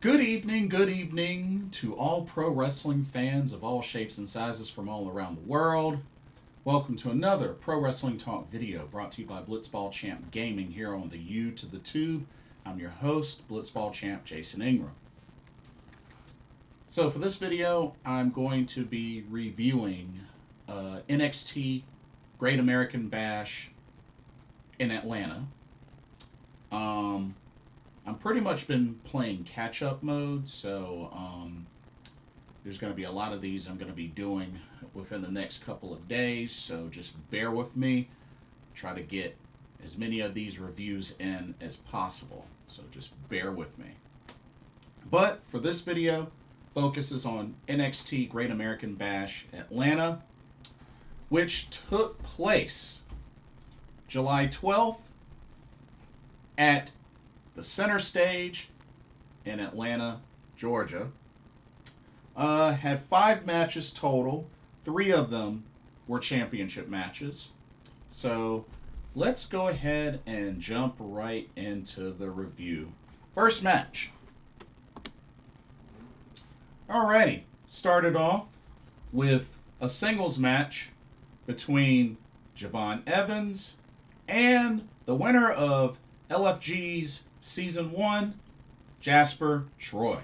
Good evening to all pro wrestling fans of all shapes and sizes from all around the world. Welcome to another Pro Wrestling Talk video brought to you by Blitzball Champ Gaming here on the U to the Tube. I'm your host, Blitzball Champ Jason Ingram. So for this video, I'm going to be reviewing NXT Great American Bash in Atlanta. I'm pretty much been playing catch-up mode, so there's going to be a lot of these I'm going to be doing within the next couple of days, so just bear with me. Try to get as many of these reviews in as possible, so just bear with me. But for this video, focuses on NXT Great American Bash Atlanta, which took place July 12th at the center stage in Atlanta, Georgia. Had 5 matches total. 3 of them were championship matches. So let's go ahead and jump right into the review. First match. Alrighty, started off with a singles match between Javon Evans and the winner of LFG's Season 1, Jasper Troy.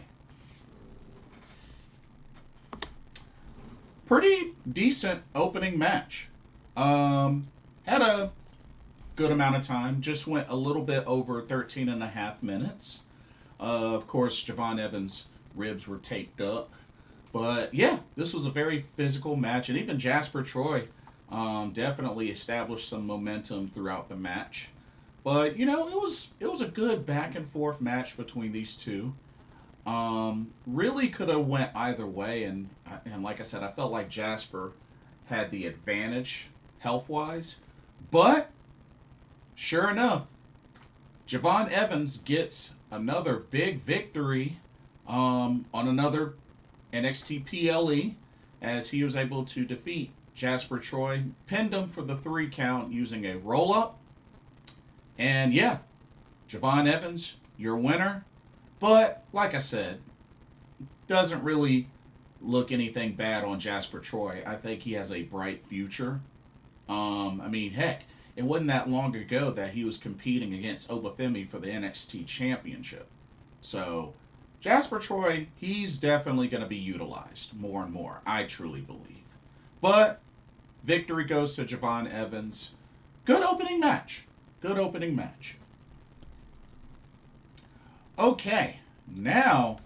Pretty decent opening match. Had a good amount of time. Just went a little bit over 13 and a half minutes. Of course, Javon Evans' ribs were taped up. But yeah, this was a very physical match. And even Jasper Troy definitely established some momentum throughout the match. But, you know, it was a good back and forth match between these two. Really could have went either way, and like I said, I felt like Jasper had the advantage health-wise. But, sure enough, Javon Evans gets another big victory on another NXT PLE as he was able to defeat Jasper Troy, pinned him for the 3 count using a roll-up. And yeah, Javon Evans, your winner. But, like I said, doesn't really look anything bad on Jasper Troy. I think he has a bright future. I mean, heck, it wasn't that long ago that he was competing against Femi for the NXT Championship. So, Jasper Troy, he's definitely going to be utilized more and more, I truly believe. But, victory goes to Javon Evans. Good opening match. Good opening match. Okay, now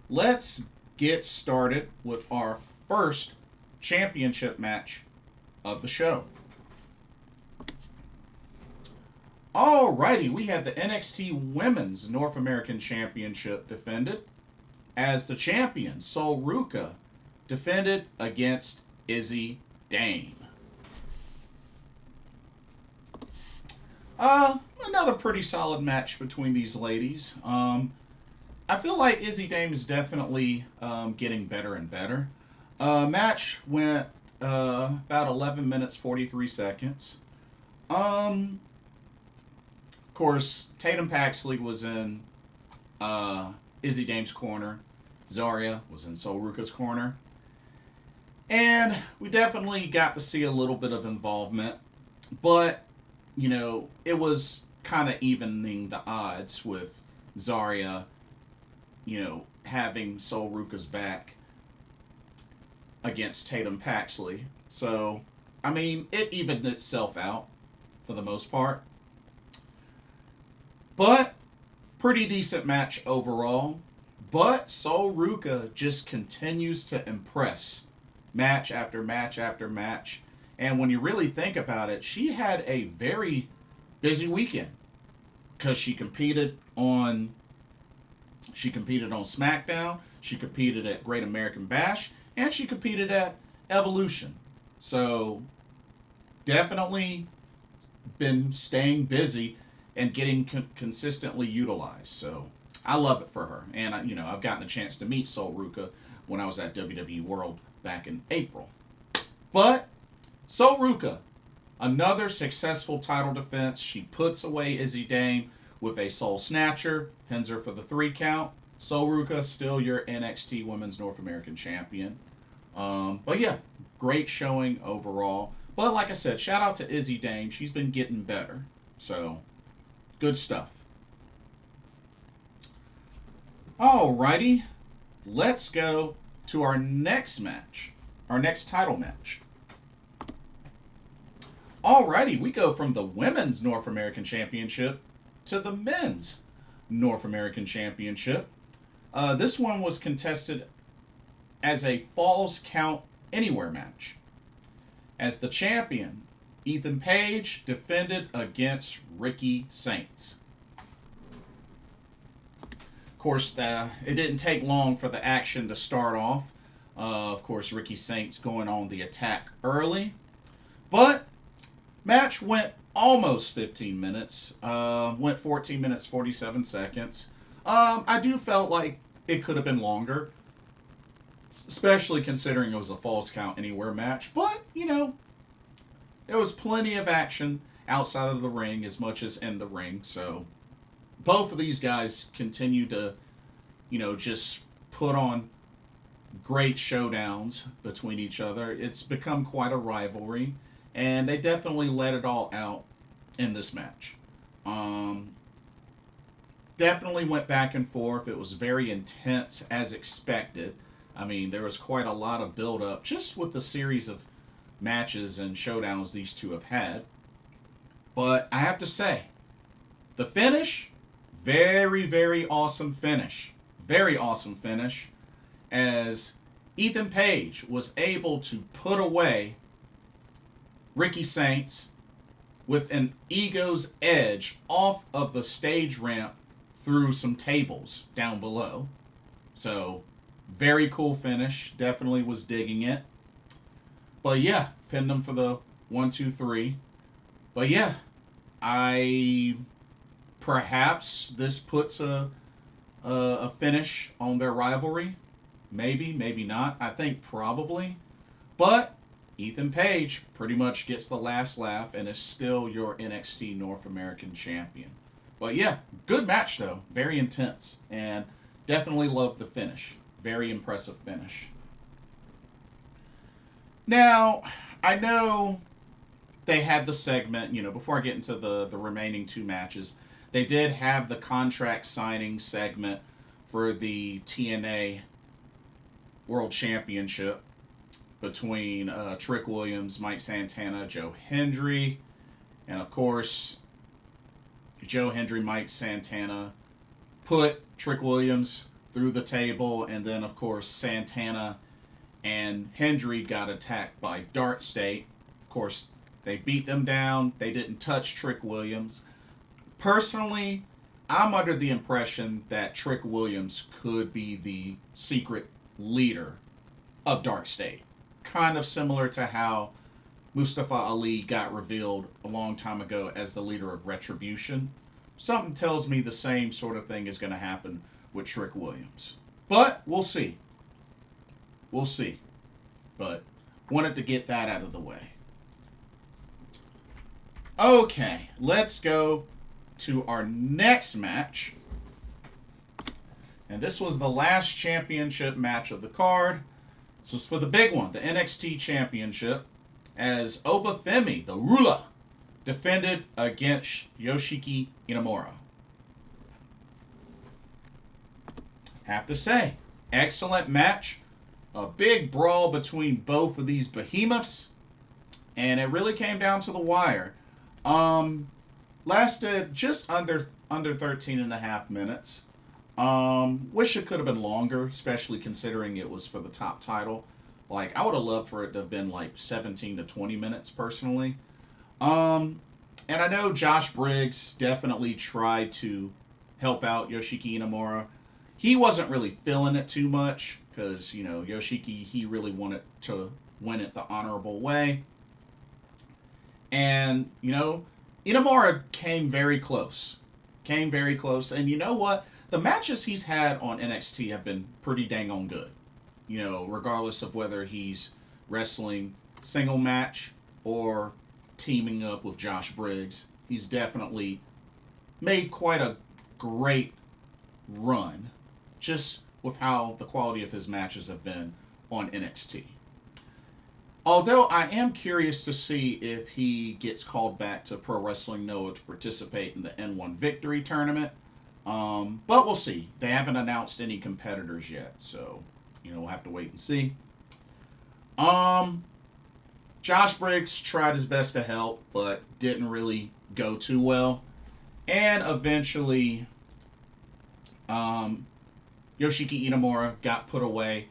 let's get started with our first championship match of the show. Alrighty, we had the NXT Women's North American Championship defended as the champion, Ruca, defended against Izzi Dame. Another pretty solid match between these ladies. I feel like Izzi Dame is definitely getting better and better. Match went about 11 minutes, 43 seconds. Of course, Tatum Paxley was in Izzi Dame's corner. Zarya was in Ruca's corner. And we definitely got to see a little bit of involvement. But you know, it was kind of evening the odds with Zarya, you know, having Ruca's back against Tatum Paxley. So, I mean, it evened itself out for the most part. But, pretty decent match overall. But Ruca just continues to impress match after match after match. And when you really think about it, she had a very busy weekend because she competed on SmackDown, she competed at Great American Bash, and she competed at Evolution. So definitely been staying busy and getting consistently utilized. So I love it for her. And I've gotten a chance to meet Ruca when I was at WWE World back in April. But Ruca, another successful title defense. She puts away Izzi Dame with a Soul Snatcher, pins her for the 3 count. So Ruca, still your NXT Women's North American Champion. But yeah, great showing overall. But like I said, shout out to Izzi Dame. She's been getting better. So, good stuff. Alrighty, let's go to our next match. Our next title match. Alrighty, we go from the Women's North American Championship to the Men's North American Championship. This one was contested as a Falls Count Anywhere match. As the champion, Ethan Page defended against Ricky Saints. Of course, it didn't take long for the action to start off. Of course, Ricky Saints going on the attack early. But match went almost 15 minutes. Went 14 minutes, 47 seconds. I do felt like it could have been longer, especially considering it was a Falls Count Anywhere match. But, you know, there was plenty of action outside of the ring as much as in the ring. So both of these guys continue to, you know, just put on great showdowns between each other. It's become quite a rivalry, and they definitely let it all out in this match. Definitely went back and forth. It was very intense as expected. I mean, there was quite a lot of build-up just with the series of matches and showdowns these two have had. But I have to say, the finish, very, very awesome finish. Very awesome finish. As Ethan Page was able to put away Ricky Saints with an ego's edge off of the stage ramp through some tables down below. So, very cool finish. Definitely was digging it. But yeah, pinned him for the 1, 2, 3. But yeah, perhaps this puts a finish on their rivalry. Maybe, maybe not. I think probably. But Ethan Page pretty much gets the last laugh and is still your NXT North American Champion. But yeah, good match though. Very intense. And definitely loved the finish. Very impressive finish. Now, I know they had the segment, you know, before I get into the remaining two matches, they did have the contract signing segment for the TNA World Championship between Trick Williams, Mike Santana, Joe Hendry, and of course, Joe Hendry, Mike Santana put Trick Williams through the table, and then of course Santana and Hendry got attacked by Dart State. Of course, they beat them down. They didn't touch Trick Williams. Personally, I'm under the impression that Trick Williams could be the secret leader of Dart State. Kind of similar to how Mustafa Ali got revealed a long time ago as the leader of Retribution. Something tells me the same sort of thing is going to happen with Trick Williams. But we'll see. We'll see. But wanted to get that out of the way. Okay, let's go to our next match. And this was the last championship match of the card. This was for the big one, the NXT Championship, as Oba Femi, the ruler, defended against Yoshiki Inamura. Have to say, excellent match. A big brawl between both of these behemoths. And it really came down to the wire. Lasted just under 13 and a half minutes. Wish it could have been longer, especially considering it was for the top title. Like, I would have loved for it to have been like 17 to 20 minutes, personally. And I know Josh Briggs definitely tried to help out Yoshiki Inamura. He wasn't really feeling it too much, because, you know, Yoshiki, he really wanted to win it the honorable way. And, you know, Inamura came very close. Came very close. And you know what? The matches he's had on NXT have been pretty dang on good. You know, regardless of whether he's wrestling single match or teaming up with Josh Briggs, he's definitely made quite a great run just with how the quality of his matches have been on NXT. Although I am curious to see if he gets called back to Pro Wrestling Noah to participate in the N1 Victory Tournament. But we'll see. They haven't announced any competitors yet, so we'll have to wait and see. Josh Briggs tried his best to help, but didn't really go too well. And eventually, Yoshiki Inamura got put away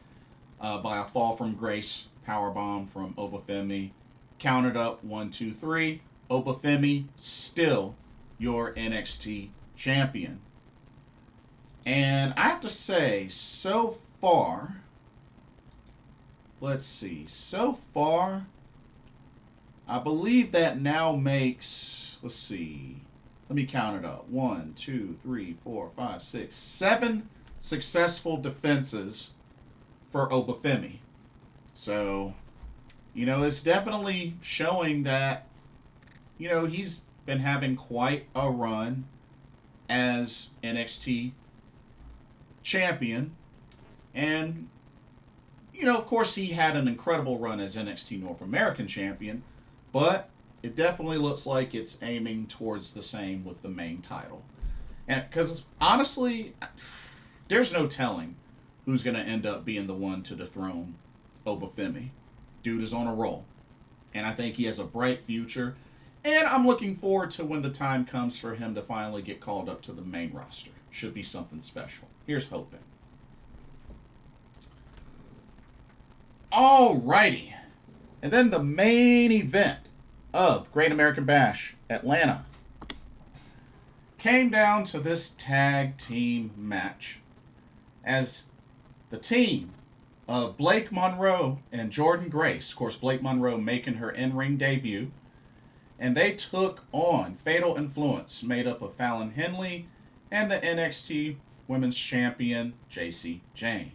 by a fall from grace powerbomb from Femi. Counted up 1, 2, 3. Femi still your NXT champion. And I have to say, so far, I believe that now makes, let me count it up. 1, 2, 3, 4, 5, 6, 7 successful defenses for Femi. So, it's definitely showing that, he's been having quite a run as NXT champion. And, of course, he had an incredible run as NXT North American champion, but it definitely looks like it's aiming towards the same with the main title. And because, honestly, there's no telling who's going to end up being the one to dethrone Femi. Dude is on a roll. And I think he has a bright future. And I'm looking forward to when the time comes for him to finally get called up to the main roster. Should be something special. Here's hoping. Alrighty. And then the main event of Great American Bash Atlanta came down to this tag team match as the team of Blake Monroe and Jordynne Grace, of course Blake Monroe making her in-ring debut, and they took on Fatal Influence made up of Fallon, Henley and the NXT Women's Champion Jacy, Jayne.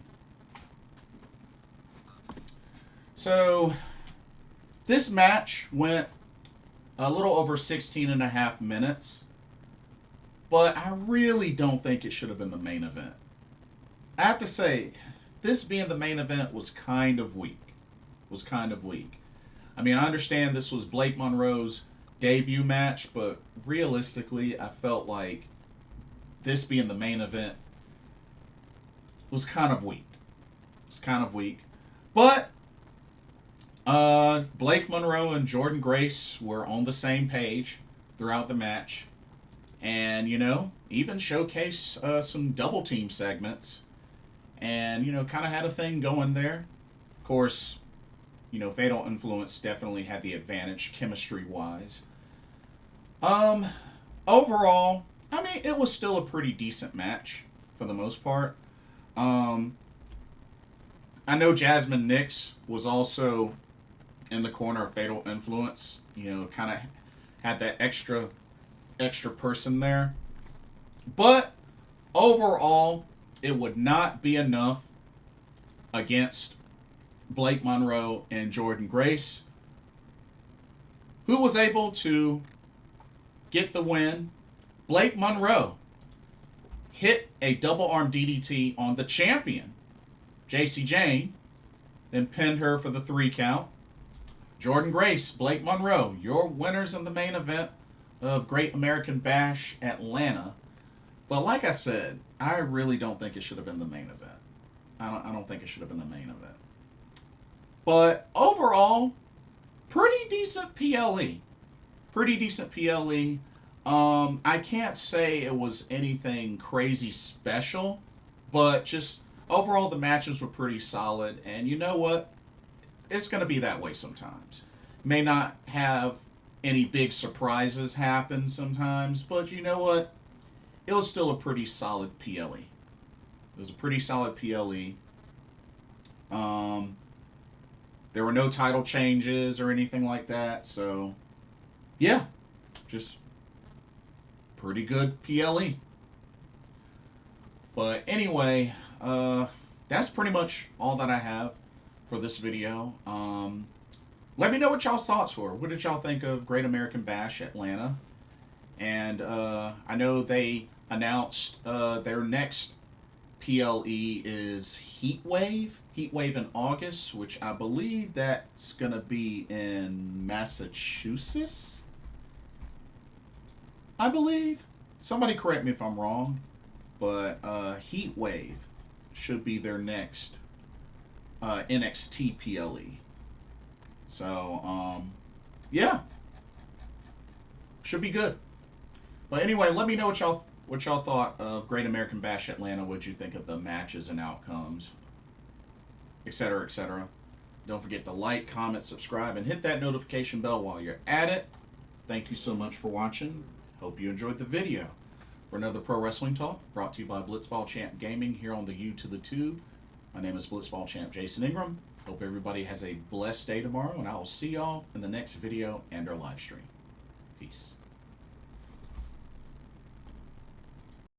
So this match went a little over 16 and a half minutes, but I really don't think it should have been the main event. I have to say, this being the main event was kind of weak. I mean, I understand this was Blake Monroe's debut match, but realistically, I felt like this being the main event was kind of weak. But Blake Monroe and Jordynne Grace were on the same page throughout the match. And, even showcased some double team segments. And, kind of had a thing going there. Of course, Fatal Influence definitely had the advantage chemistry-wise. Overall, I mean, it was still a pretty decent match for the most part. I know Jasmine Nix was also in the corner of Fatal Influence. Kind of had that extra person there. But overall, it would not be enough against Blake Monroe and Jordynne Grace, who was able to get the win. Blake Monroe hit a double arm DDT on the champion, Jacy, Jayne, then pinned her for the 3 count. Jordynne Grace, Blake Monroe, your winners in the main event of Great American Bash Atlanta. But like I said, I really don't think it should have been the main event. I don't think it should have been the main event. But overall, pretty decent PLE. I can't say it was anything crazy special, but just overall the matches were pretty solid. And you know what? It's going to be that way sometimes. May not have any big surprises happen sometimes, but you know what? It was still a pretty solid PLE. It was a pretty solid PLE. There were no title changes or anything like that, so yeah, just pretty good PLE. But anyway, that's pretty much all that I have for this video. Let me know what y'all's thoughts were. What did y'all think of Great American Bash Atlanta? And I know they announced their next PLE is Heat Wave. Heat Wave in August, which I believe that's going to be in Massachusetts. I believe. Somebody correct me if I'm wrong. But Heat Wave should be their next NXT PLE. So, yeah. Should be good. But anyway, let me know what y'all thought of Great American Bash Atlanta. What'd you think of the matches and outcomes, etc., etc. Don't forget to like, comment, subscribe, and hit that notification bell while you're at it. Thank you so much for watching. Hope you enjoyed the video. For another Pro Wrestling Talk, brought to you by Blitzball Champ Gaming here on the U to the Tube. My name is Blitzball Champ Jason Ingram. Hope everybody has a blessed day tomorrow, and I will see y'all in the next video and our live stream. Peace.